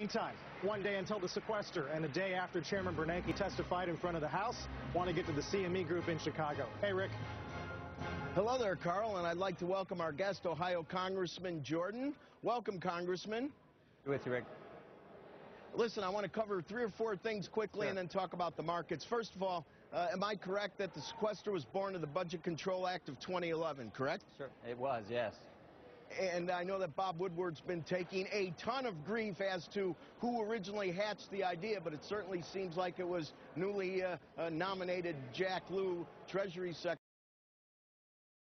Meantime, one day until the sequester and a day after Chairman Bernanke testified in front of the House, want to get to the CME Group in Chicago. Hey, Rick. Hello there, Carl, and I'd like to welcome our guest, Ohio Congressman Jordan. Welcome, Congressman. Good with you, Rick. Listen, I want to cover 3 or 4 things quickly and then talk about the markets. First of all, am I correct that the sequester was born of the Budget Control Act of 2011, correct? Sure, it was, yes. And I know that Bob Woodward's been taking a ton of grief as to who originally hatched the idea, but it certainly seems like it was newly nominated Jack Lew, Treasury Secretary.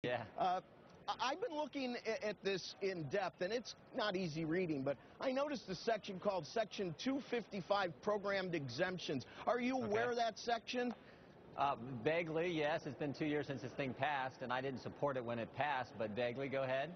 Yeah. I've been looking at this in depth, and it's not easy reading, but I noticed a section called Section 255, Programmed Exemptions. Are you aware of that section? Vaguely, yes. It's been 2 years since this thing passed, and I didn't support it when it passed, but vaguely, go ahead.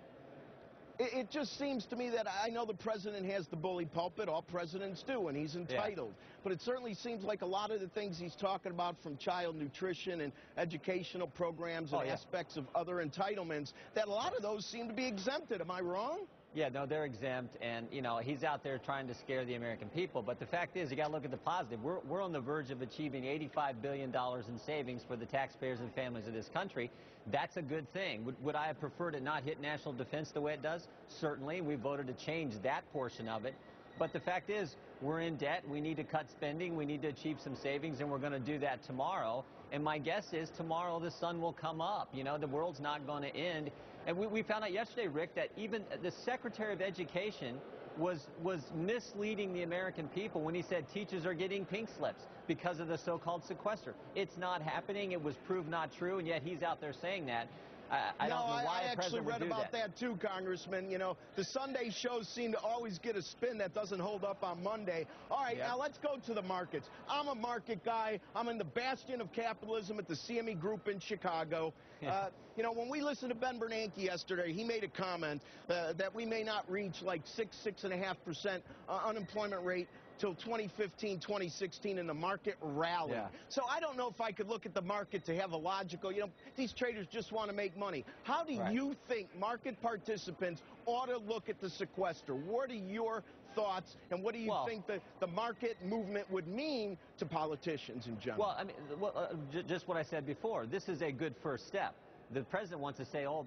It just seems to me that I know the president has the bully pulpit. All presidents do, and he's entitled. Yeah. But it certainly seems like a lot of the things he's talking about, from child nutrition and educational programs and aspects of other entitlements, that a lot of those seem to be exempted. Am I wrong? Yeah, no, they're exempt, and, you know, he's out there trying to scare the American people. But the fact is, you got to look at the positive. We're on the verge of achieving $85 billion in savings for the taxpayers and families of this country. That's a good thing. Would I have preferred it not hit national defense the way it does? Certainly. We voted to change that portion of it. But the fact is, we're in debt. We need to cut spending. We need to achieve some savings, and we're going to do that tomorrow. And my guess is tomorrow the sun will come up. You know, the world's not going to end. And we found out yesterday, Rick, that even the Secretary of Education was misleading the American people when he said teachers are getting pink slips because of the so-called sequester. It's not happening. It was proved not true, and yet he's out there saying that. I don't know why a president would do that. I actually read about that too, Congressman. You know, the Sunday shows seem to always get a spin that doesn't hold up on Monday. All right, now let's go to the markets. I'm a market guy. I'm in the bastion of capitalism at the CME Group in Chicago. You know, when we listened to Ben Bernanke yesterday, he made a comment that we may not reach like 6.5% unemployment rate till 2015, 2016, and the market rally. So I don't know if I could look at the market to have a logical, you know, these traders just want to make money. How do you think market participants ought to look at the sequester? What are your thoughts, and what do you think the market movement would mean to politicians in general? Well, I mean, just what I said before. This is a good first step. The president wants to say, oh,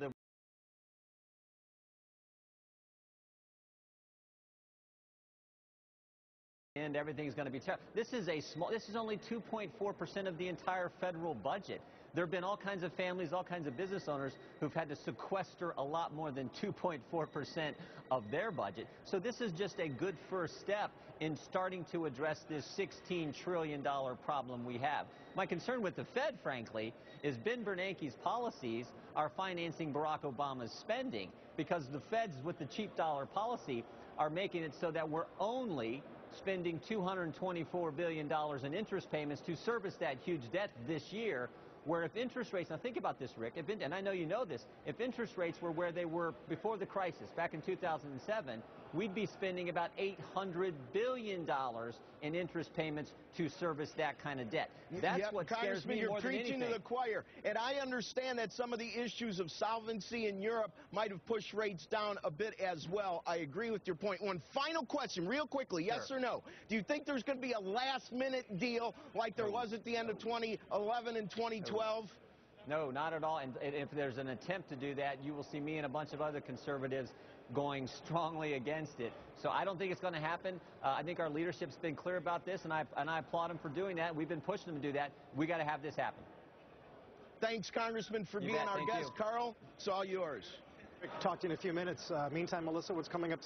and everything's going to be terrible. This is only 2.4% of the entire federal budget. There have been all kinds of families, all kinds of business owners who've had to sequester a lot more than 2.4% of their budget. So this is just a good first step in starting to address this $16 trillion problem we have. My concern with the Fed, frankly, is Ben Bernanke's policies are financing Barack Obama's spending, because the Feds, with the cheap dollar policy, are making it so that we're only spending $224 billion in interest payments to service that huge debt this year, where if interest rates, now think about this, Rick, and I know you know this, if interest rates were where they were before the crisis, back in 2007, we'd be spending about $800 billion in interest payments to service that kind of debt. That's what scares me more than anything. You're preaching to the choir, and I understand that some of the issues of solvency in Europe might have pushed rates down a bit as well. I agree with your point. One final question, real quickly, yes or no? Do you think there's going to be a last-minute deal like there was at the end of 2011 and 2012? No, not at all. And if there's an attempt to do that, you will see me and a bunch of other conservatives going strongly against it. So I don't think it's going to happen. I think our leadership's been clear about this, and I applaud them for doing that. We've been pushing them to do that. We got to have this happen. Thanks, Congressman, for being our guest. Carl, it's all yours. Talk to you in a few minutes. Meantime, Melissa, what's coming up